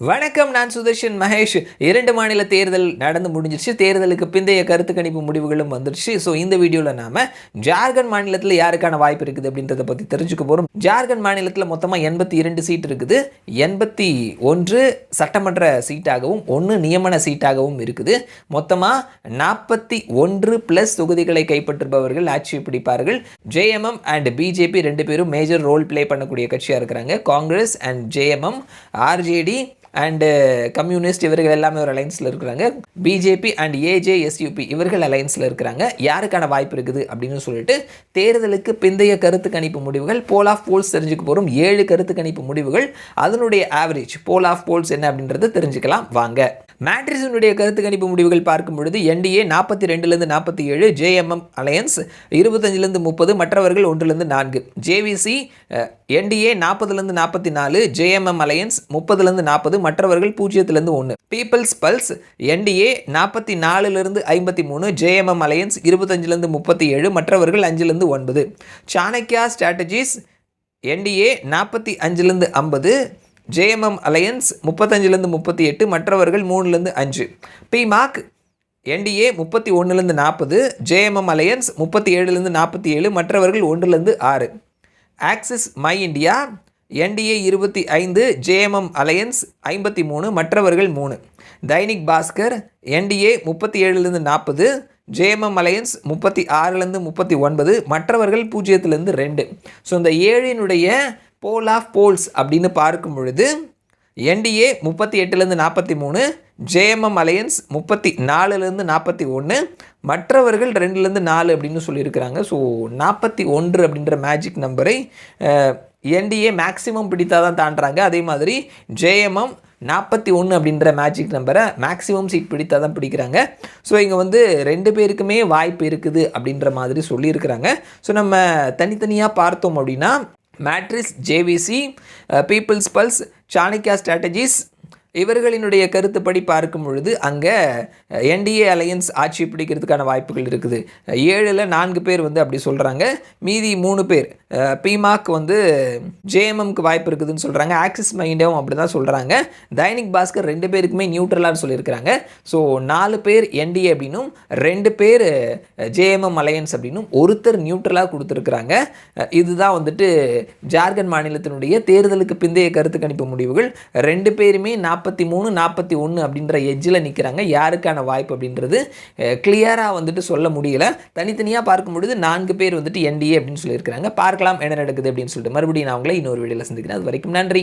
வணக்கம், நான் சுதர்ஷன் மகேஷ். 2 மாநில தேர்தல் நடந்து முடிஞ்சிருச்சு. தேர்தலுக்கு பிந்தைய கருத்து கணிப்பு முடிவுகளும் வந்துருச்சு. ஸோ இந்த வீடியோவில் நாம ஜார்க்கண்ட் மாநிலத்தில் யாருக்கான வாய்ப்பு இருக்குது அப்படின்றத பற்றி தெரிஞ்சுக்க போகிறோம். ஜார்க்கண்ட் மாநிலத்தில் மொத்தமாக 82 சீட் இருக்குது. 81 சட்டமன்ற சீட்டாகவும் 1 நியமன சீட்டாகவும் இருக்குது. மொத்தமாக 41 ப்ளஸ் தொகுதிகளை கைப்பற்றுபவர்கள் ஆட்சி பிடிப்பார்கள். ஜேஎம்எம் அண்ட் பிஜேபி 2 பேரும் மேஜர் ரோல் பிளே பண்ணக்கூடிய கட்சியாக இருக்கிறாங்க. Congress and JMM, RJD and communist இவர்கள் எல்லாமே ஒரு அலைன்ஸில் இருக்கிறாங்க. பிஜேபி அண்ட் ஏஜேஎஸ்யூபி இவர்கள் அலைன்ஸில் இருக்கிறாங்க. யாருக்கான வாய்ப்பு இருக்குது அப்படின்னு சொல்லிட்டு தேர்தலுக்கு பிந்தைய கருத்து கணிப்பு முடிவுகள் போல் ஆஃப் போல்ஸ் தெரிஞ்சுக்க போகிறோம். 7 கருத்து கணிப்பு முடிவுகள், அதனுடைய ஆவரேஜ் போல் ஆஃப் போல்ஸ் என்ன அப்படின்றத தெரிஞ்சுக்கலாம் வாங்க. மேட்ரிஸினுடைய கருத்து கணிப்பு முடிவுகள் பார்க்கும் பொழுது என்டிஏ 42லேருந்து 47, ஜேஎம்எம் அலையன்ஸ் 25லேருந்து 30, மற்றவர்கள் 1லேருந்து 4. ஜேவிசி என்டிஏ 40லேருந்து 44, ஜேஎம்எம் அலையன்ஸ் 30லேருந்து 40, மற்றவர்கள் 0லேருந்து 1. பீப்பிள்ஸ் பல்ஸ் என்டிஏ 44லேருந்து 53, ஜேஎம்எம் அலையன்ஸ் 25லேருந்து 37, மற்றவர்கள் 5லேருந்து 9. சாணக்யா ஸ்ட்ராட்டஜிஸ் என்டிஏ 45லேருந்து 50, ஜேஎம்எம் அலையன்ஸ் 35லேருந்து 38, மற்றவர்கள் 3லேருந்து 5. பிமாக் என்டிஏ 31லேருந்து 40, ஜேஎம்எம் அலையன்ஸ் 37லேருந்து 47, மற்றவர்கள் 1லேருந்து 6. Axis My India NDA 25, JMM alliance 53, மற்றவர்கள் 3. தைனிக் பாஸ்கர் என்டிஏ 37லேருந்து 40, ஜேஎம்எம் அலையன்ஸ் 36லேருந்து 39, மற்றவர்கள் 0லேருந்து 2. ஸோ இந்த 7னுடைய போல் ஆஃப் போல்ஸ் அப்படின்னு பார்க்கும் பொழுது என்டிஏ 38லேருந்து 43, ஜேஎம்எம் அலையன்ஸ் 34லேருந்து 41, மற்றவர்கள் 2லேருந்து 4 அப்படின்னு சொல்லியிருக்கிறாங்க. ஸோ 41 அப்படின்ற மேஜிக் நம்பரை என்டிஏ மேக்ஸிமம் பிடித்தால் தான் தாண்டுறாங்க. அதே மாதிரி ஜேஎம்எம் 41 அப்படின்ற மேஜிக் நம்பரை மேக்ஸிமம் சீட் பிடித்தால் தான் பிடிக்கிறாங்க. ஸோ இங்கே வந்து 2 பேருக்குமே வாய்ப்பு இருக்குது அப்படின்ற மாதிரி சொல்லியிருக்கிறாங்க. ஸோ நம்ம தனித்தனியாக பார்த்தோம் அப்படின்னா Matrize, JVC, People's Pulse, Chanakya Strategies இவர்களினுடைய கருத்துப்படி பார்க்கும் பொழுது அங்கே என்டிஏ அலையன்ஸ் ஆட்சி பிடிக்கிறதுக்கான வாய்ப்புகள் இருக்குது. 7ல் 4 பேர் வந்து அப்படி சொல்கிறாங்க. மீதி 3 பேர் பிமாக் வந்து ஜேஎம்எம்க்கு வாய்ப்பு இருக்குதுன்னு சொல்கிறாங்க. ஆக்சிஸ் மைண்டும் அப்படி தான் சொல்கிறாங்க. தைனிக் பாஸ்கர் 2 பேருக்குமே நியூட்ரலான்னு சொல்லியிருக்கிறாங்க. ஸோ 4 பேர் என்டிஏ அப்படின்னும் 2 பேர் ஜேஎம்எம் அலையன்ஸ் அப்படின்னும் ஒருத்தர் நியூட்ரலாக கொடுத்துருக்குறாங்க. இதுதான் வந்துட்டு ஜார்க்கண்ட் மாநிலத்தினுடைய தேர்தலுக்கு பிந்தைய கருத்து கணிப்பு முடிவுகள். 2 பேருமே 43, 41 அப்படின்ற எட்ஜில் நிற்கிறாங்க. யாருக்கான வாய்ப்பு அப்படின்றது கிளியராக வந்துட்டு சொல்ல முடியல. தனித்தனியாக பார்க்கும் பொழுது 4 பேர் வந்துட்டு என்டிஏ அப்படின்னு சொல்லியிருக்கிறாங்க. பார்க்கலாம் என்ன நடக்குது அப்படின்னு சொல்லிட்டு மறுபடியும் நான் உங்களை இன்னொரு வீடியோவில் சந்திக்கிறேன். அது வரைக்கும் நன்றி.